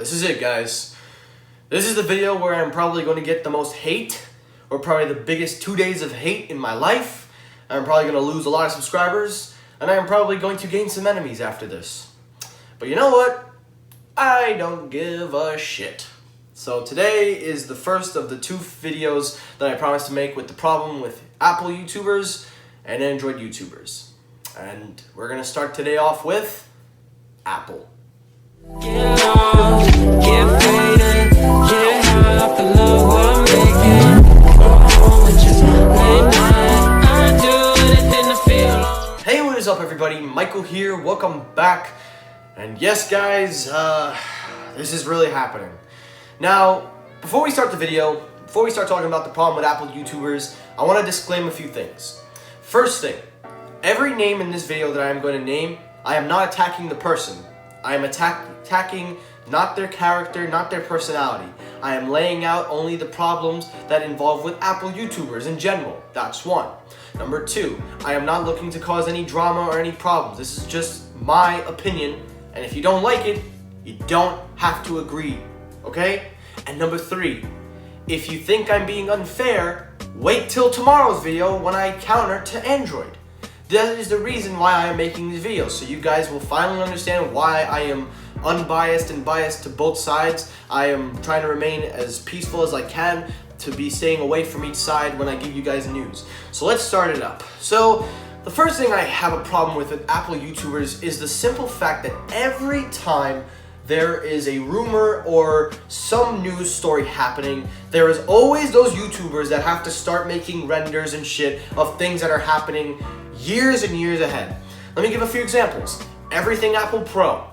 This is it, guys. This is the video where I'm probably going to get the most hate, or probably the biggest 2 days of hate in my life. I'm probably going to lose a lot of subscribers, and I'm probably going to gain some enemies after this. But you know what? I don't give a shit. So today is the first of the 2 videos that I promised to make with the problem with Apple YouTubers and Android YouTubers. And we're going to start today off with Apple. Get on, get faded, get high off the love I'm making. Go home with you late night. I do anything to feel. Hey, what is up, everybody? Michael here. Welcome back. And yes, guys, this is really happening. Now, before we start the video, before we start talking about the problem with Apple YouTubers, I want to disclaim a few things. First thing, every name in this video that I am going to name, I am not attacking the person. I am attacking not their character, not their personality. I am laying out only the problems that involve with Apple YouTubers in general. That's one. Number 2, I am not looking to cause any drama or any problems. This is just my opinion, and if you don't like it, you don't have to agree, okay? And number 3, if you think I'm being unfair, wait till tomorrow's video when I counter to Android. That is the reason why I am making these videos, so you guys will finally understand why I am unbiased and biased to both sides. I am trying to remain as peaceful as I can to be staying away from each side when I give you guys news. So let's start it up. So the first thing I have a problem with Apple YouTubers is the simple fact that every time there is a rumor or some news story happening, there is always those YouTubers that have to start making renders and shit of things that are happening years and years ahead. Let me give a few examples. Everything Apple Pro.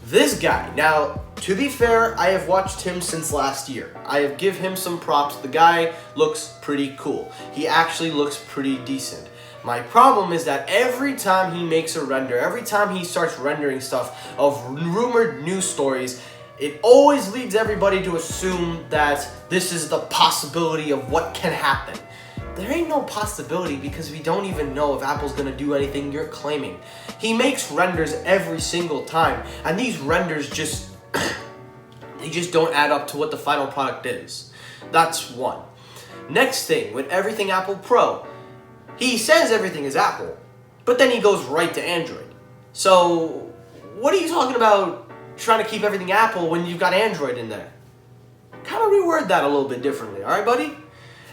This guy, now, to be fair, I have watched him since last year. I have give him some props. The guy looks pretty cool. He actually looks pretty decent. My problem is that every time he makes a render, every time he starts rendering stuff of rumored news stories, it always leads everybody to assume that this is the possibility of what can happen. There ain't no possibility because we don't even know if Apple's gonna do anything you're claiming. He makes renders every single time, and these renders just they just don't add up to what the final product is. That's one. Next thing, with everything Apple Pro, he says everything is Apple, but then he goes right to Android. So what are you talking about trying to keep everything Apple when you've got Android in there? Kind of reword that a little bit differently, alright buddy?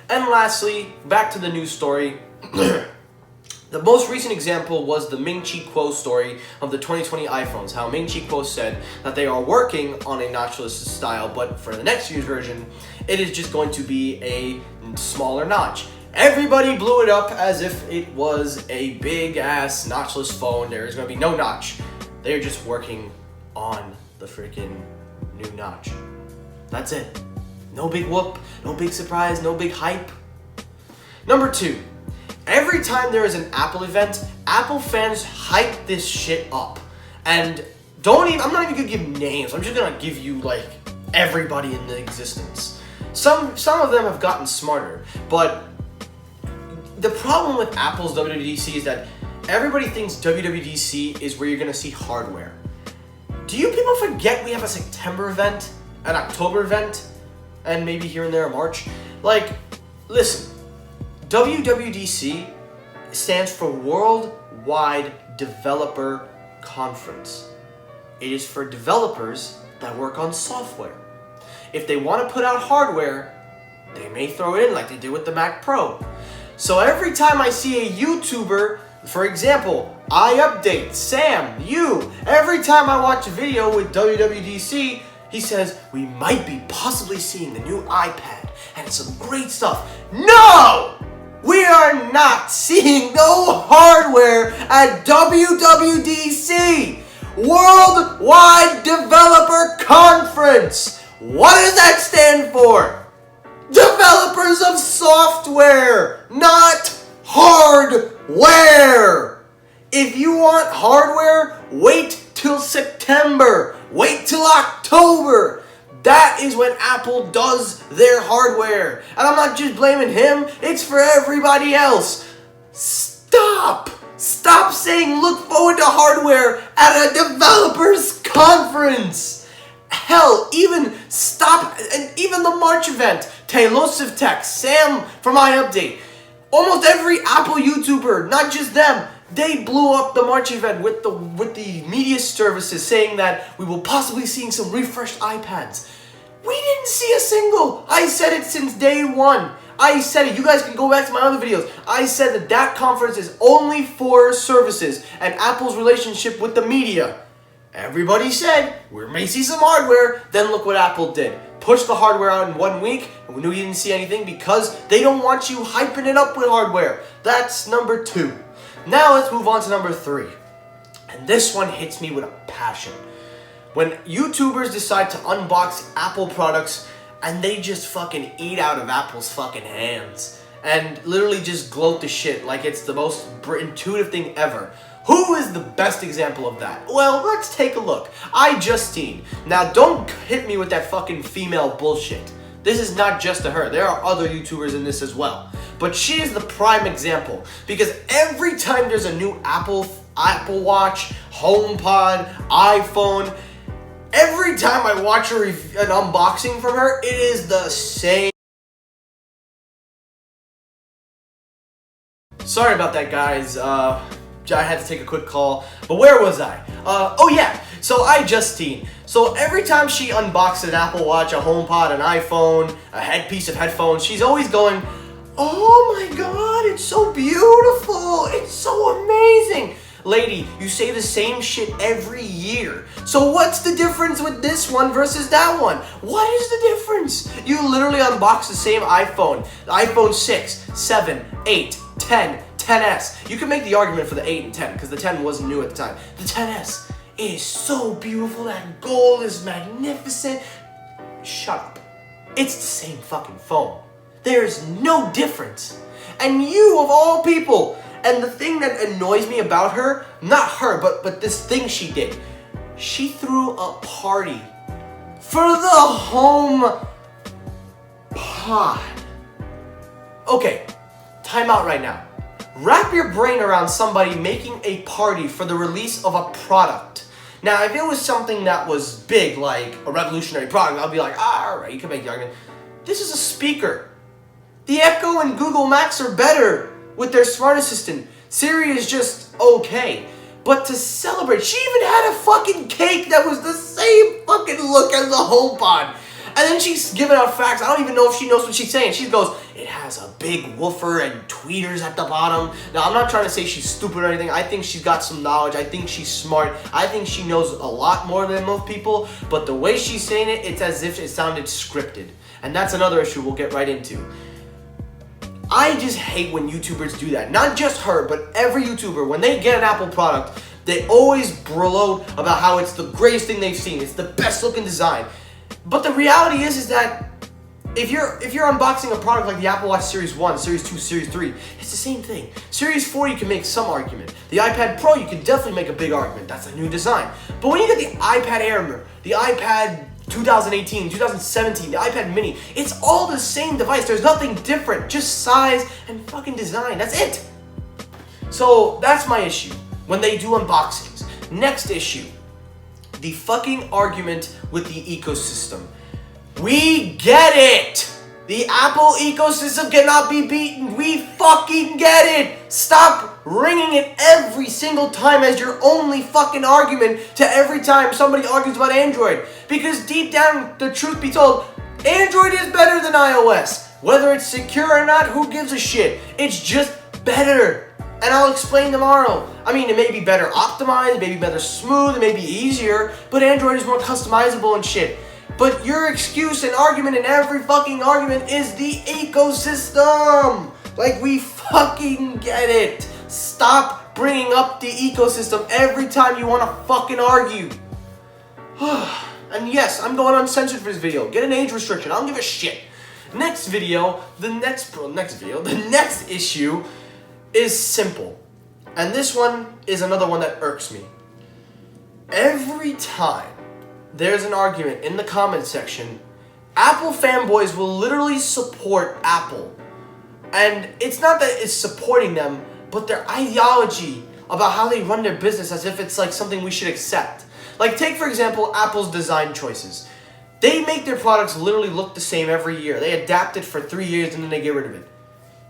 And lastly, back to the news story. The most recent example was the Ming-Chi Kuo story of the 2020 iPhones. How Ming-Chi Kuo said that they are working on a notchless style, but for the next year's version, it is just going to be a smaller notch. Everybody blew it up as if it was a big-ass notchless phone. There is going to be no notch. They're just working on the freaking new notch. That's it. No big whoop, no big surprise, no big hype. Number 2, every time there is an Apple event, Apple fans hype this shit up. And I'm not even gonna give names, I'm just gonna give you like everybody in the existence. Some of them have gotten smarter, but the problem with Apple's WWDC is that everybody thinks WWDC is where you're gonna see hardware. Do you people forget we have a September event, an October event, and maybe here and there a March? Like, listen, WWDC stands for Worldwide Developer Conference. It is for developers that work on software. If they want to put out hardware, they may throw it in like they did with the Mac Pro. So every time I see a YouTuber, for example, I Update, Sam, you, every time I watch a video with WWDC, he says, we might be possibly seeing the new iPad and some great stuff. No! We are not seeing no hardware at WWDC! Worldwide Developer Conference! What does that stand for? Developers of software, not hardware! If you want hardware, wait till September. Wait till October. That is when Apple does their hardware. And I'm not just blaming him, it's for everybody else. Stop! Stop saying look forward to hardware at a developers conference. Hell, even the March event, Taylosive Tech, Sam from iUpdate, almost every Apple YouTuber, not just them, they blew up the March event with the media services saying that we will possibly seeing some refreshed iPads. We didn't see a single. I said it since day one. I said it. You guys can go back to my other videos. I said that conference is only for services and Apple's relationship with the media. Everybody said we may see some hardware. Then look what Apple did. Pushed the hardware out in 1 week, and we knew you didn't see anything because they don't want you hyping it up with hardware. That's number 2. Now let's move on to number 3. And this one hits me with a passion. When YouTubers decide to unbox Apple products and they just fucking eat out of Apple's fucking hands and literally just gloat the shit like it's the most intuitive thing ever. Who is the best example of that? Well, let's take a look. iJustine. Now, don't hit me with that fucking female bullshit. This is not just to her. There are other YouTubers in this as well. But she is the prime example because every time there's a new Apple Watch, HomePod, iPhone, every time I watch an unboxing from her, it is the same. Sorry about that, guys. I had to take a quick call. But where was I? Oh yeah, so iJustine. So every time she unboxes an Apple Watch, a HomePod, an iPhone, a piece of headphones, she's always going, "Oh my god, it's so beautiful. It's so amazing." Lady, you say the same shit every year. So what's the difference with this one versus that one? What is the difference? You literally unbox the same iPhone. The iPhone 6, 7, 8, 10, 10S. You can make the argument for the 8 and 10 because the 10 wasn't new at the time. The 10S is so beautiful. That gold is magnificent. Shut up. It's the same fucking phone. There's no difference. And you, of all people, and the thing that annoys me about her, not her, but this thing she did, she threw a party for the HomePod. Okay, time out right now. Wrap your brain around somebody making a party for the release of a product. Now, if it was something that was big, like a revolutionary product, I'll be like, alright, you can make the argument. This is a speaker. The Echo and Google Max are better with their smart assistant. Siri is just okay. But to celebrate, she even had a fucking cake that was the same fucking look as the HomePod. And then she's giving out facts. I don't even know if she knows what she's saying. She goes, it has a big woofer and tweeters at the bottom. Now, I'm not trying to say she's stupid or anything. I think she's got some knowledge. I think she's smart. I think she knows a lot more than most people. But the way she's saying it, it's as if it sounded scripted. And that's another issue we'll get right into. I just hate when YouTubers do that. Not just her, but every YouTuber. When they get an Apple product, they always gloat about how it's the greatest thing they've seen. It's the best looking design. But the reality is that if you're unboxing a product like the Apple Watch Series 1, Series 2, Series 3, it's the same thing. Series 4, you can make some argument. The iPad Pro, you can definitely make a big argument. That's a new design. But when you get the iPad Air, the iPad 2018, 2017, the iPad mini, it's all the same device. There's nothing different, just size and fucking design. That's it. So that's my issue when they do unboxings. Next issue, the fucking argument with the ecosystem. We get it. The Apple ecosystem cannot be beaten. We fucking get it. Stop ringing it every single time as your only fucking argument to every time somebody argues about Android. Because deep down, the truth be told, Android is better than iOS. Whether it's secure or not, who gives a shit? It's just better. And I'll explain tomorrow. I mean, it may be better optimized, it may be better smooth, it may be easier, but Android is more customizable and shit. But your excuse and argument in every fucking argument is the ecosystem. Like, we fucking get it. Stop bringing up the ecosystem every time you want to fucking argue. And yes, I'm going uncensored for this video. Get an age restriction. I don't give a shit. The next issue is simple. And this one is another one that irks me. Every time there's an argument in the comment section, Apple fanboys will literally support Apple. And it's not that it's supporting them, but their ideology about how they run their business as if it's like something we should accept. Like, take, for example, Apple's design choices. They make their products literally look the same every year. They adapt it for 3 years and then they get rid of it.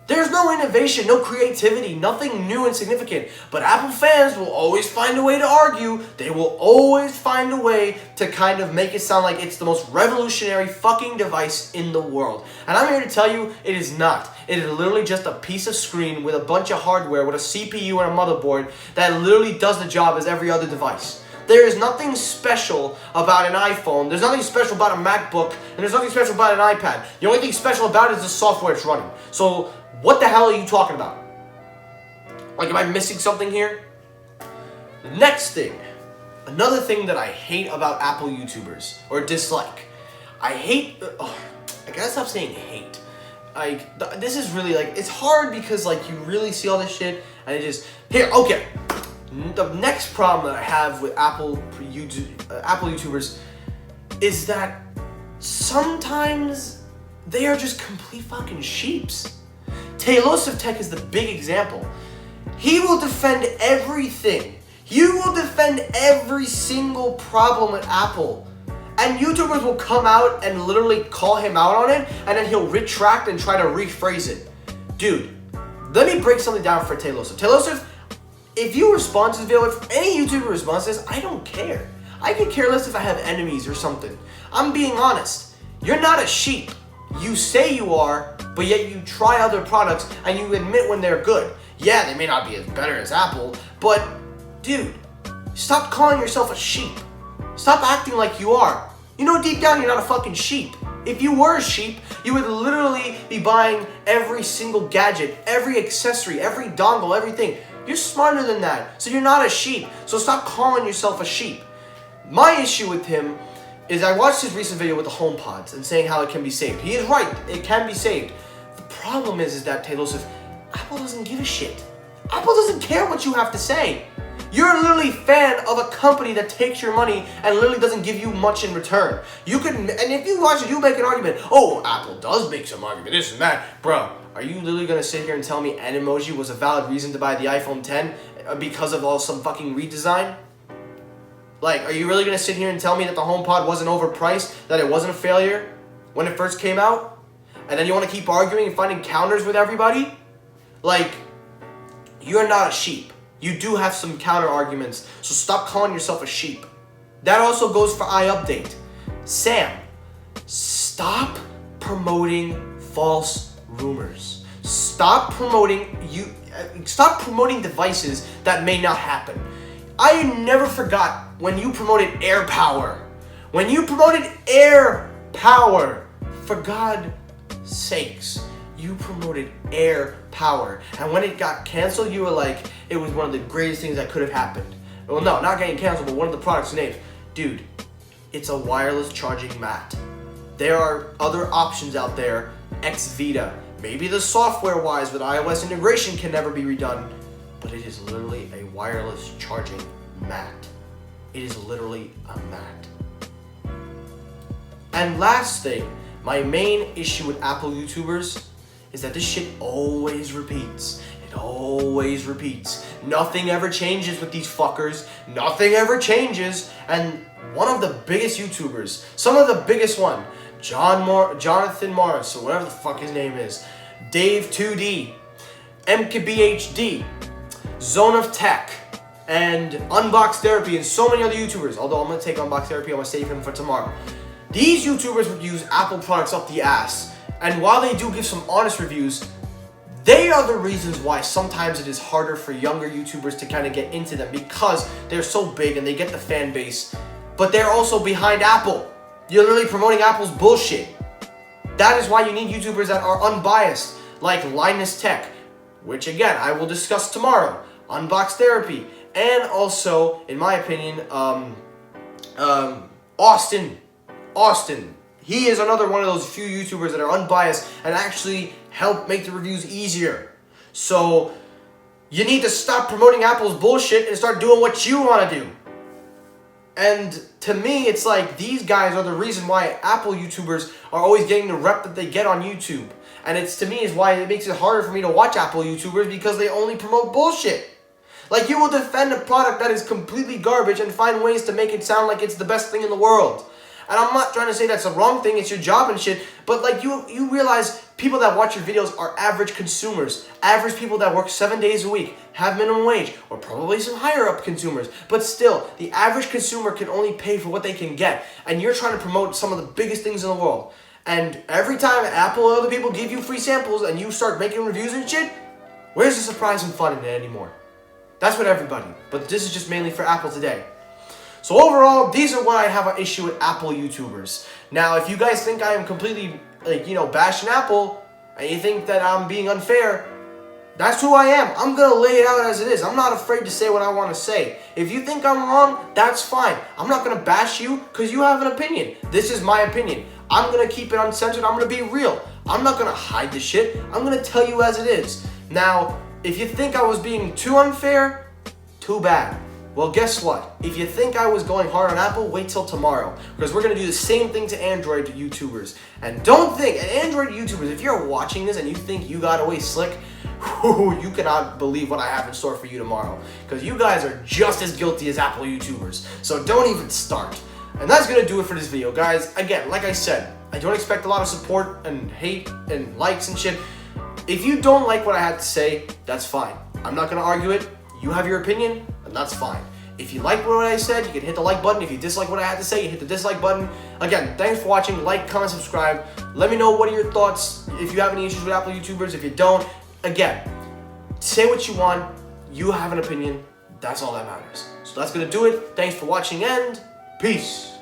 There's no innovation, no creativity, nothing new and significant. But Apple fans will always find a way to argue. They will always find a way to kind of make it sound like it's the most revolutionary fucking device in the world. And I'm here to tell you, it is not. It is literally just a piece of screen with a bunch of hardware, with a CPU and a motherboard that literally does the job as every other device. There is nothing special about an iPhone. There's nothing special about a MacBook. And there's nothing special about an iPad. The only thing special about it is the software it's running. So, what the hell are you talking about? Like, am I missing something here? The next thing. Another thing that I hate about Apple YouTubers. Or dislike. I hate... I gotta stop saying hate. Like, this is really, like... It's hard because, like, you really see all this shit. And it just... Here, okay. The next problem that I have with Apple YouTubers is that sometimes they are just complete fucking sheeps. Taylosif Tech is the big example. He will defend everything. You will defend every single problem with Apple. And YouTubers will come out and literally call him out on it, and then he'll retract and try to rephrase it. Dude, let me break something down for Taylosif. Taylosif, if you respond to this video, if any YouTuber responds to this, I don't care. I could care less if I have enemies or something. I'm being honest. You're not a sheep. You say you are, but yet you try other products and you admit when they're good. Yeah, they may not be as better as Apple, but dude, stop calling yourself a sheep. Stop acting like you are. You know deep down you're not a fucking sheep. If you were a sheep, you would literally be buying every single gadget, every accessory, every dongle, everything. You're smarter than that, so you're not a sheep. So stop calling yourself a sheep. My issue with him is I watched his recent video with the HomePods and saying how it can be saved. He is right, it can be saved. The problem is that Taylosif, Apple doesn't give a shit. Apple doesn't care what you have to say. You're literally a fan of a company that takes your money and literally doesn't give you much in return. You could, and if you watch it, you make an argument. Oh, Apple does make some argument, this and that. Bro, are you literally going to sit here and tell me Animoji was a valid reason to buy the iPhone 10 because of all some fucking redesign? Like, are you really going to sit here and tell me that the HomePod wasn't overpriced, that it wasn't a failure when it first came out? And then you want to keep arguing and finding counters with everybody? Like, you're not a sheep. You do have some counter arguments, so stop calling yourself a sheep. That also goes for iUpdate. Sam, stop promoting false rumors. Stop promoting devices that may not happen. I never forgot when you promoted AirPower. When you promoted AirPower, for God's sakes, you promoted AirPower. And when it got canceled, you were like, it was one of the greatest things that could have happened. Well, no, not getting canceled, but one of the products named. Dude, it's a wireless charging mat. There are other options out there, Xvita. Maybe the software-wise with iOS integration can never be redone, but it is literally a wireless charging mat. It is literally a mat. And last thing, my main issue with Apple YouTubers is that this shit always repeats. It always repeats. Nothing ever changes with these fuckers. Nothing ever changes. And one of the biggest YouTubers, some of the biggest one, Jonathan Morris, or whatever the fuck his name is, Dave 2D, MKBHD, Zone of Tech, and Unbox Therapy, and so many other YouTubers. Although I'm gonna take Unbox Therapy, I'm gonna save him for tomorrow. These YouTubers would use Apple products up the ass. And while they do give some honest reviews, they are the reasons why sometimes it is harder for younger YouTubers to kind of get into them, because they're so big and they get the fan base, but they're also behind Apple. You're literally promoting Apple's bullshit. That is why you need YouTubers that are unbiased, like Linus Tech, which again, I will discuss tomorrow, Unbox Therapy, and also, in my opinion, Austin. He is another one of those few YouTubers that are unbiased and actually help make the reviews easier. So, you need to stop promoting Apple's bullshit and start doing what you want to do. And to me, it's like these guys are the reason why Apple YouTubers are always getting the rep that they get on YouTube. And it's, to me, is why it makes it harder for me to watch Apple YouTubers, because they only promote bullshit. Like, you will defend a product that is completely garbage and find ways to make it sound like it's the best thing in the world. And I'm not trying to say that's a wrong thing, it's your job and shit, but like, you realize people that watch your videos are average consumers, average people that work 7 days a week, have minimum wage, or probably some higher up consumers, but still, the average consumer can only pay for what they can get, and you're trying to promote some of the biggest things in the world. And every time Apple or other people give you free samples and you start making reviews and shit, where's the surprise and fun in it anymore? That's what everybody, but this is just mainly for Apple today. So overall, these are what I have an issue with Apple YouTubers. Now, if you guys think I am completely, bashing Apple, and you think that I'm being unfair, that's who I am. I'm going to lay it out as it is. I'm not afraid to say what I want to say. If you think I'm wrong, that's fine. I'm not going to bash you because you have an opinion. This is my opinion. I'm going to keep it uncensored. I'm going to be real. I'm not going to hide the shit. I'm going to tell you as it is. Now, if you think I was being too unfair, too bad. Well, guess what? If you think I was going hard on Apple, wait till tomorrow. Because we're going to do the same thing to Android YouTubers. And don't think, Android YouTubers, if you're watching this and you think you got away slick, you cannot believe what I have in store for you tomorrow. Because you guys are just as guilty as Apple YouTubers. So don't even start. And that's going to do it for this video, guys. Again, like I said, I don't expect a lot of support and hate and likes and shit. If you don't like what I had to say, that's fine. I'm not going to argue it. You have your opinion, and that's fine. If you like what I said, you can hit the like button. If you dislike what I had to say, you hit the dislike button. Again, thanks for watching. Like, comment, subscribe. Let me know what are your thoughts. If you have any issues with Apple YouTubers, if you don't, again, say what you want. You have an opinion. That's all that matters. So that's going to do it. Thanks for watching, and peace.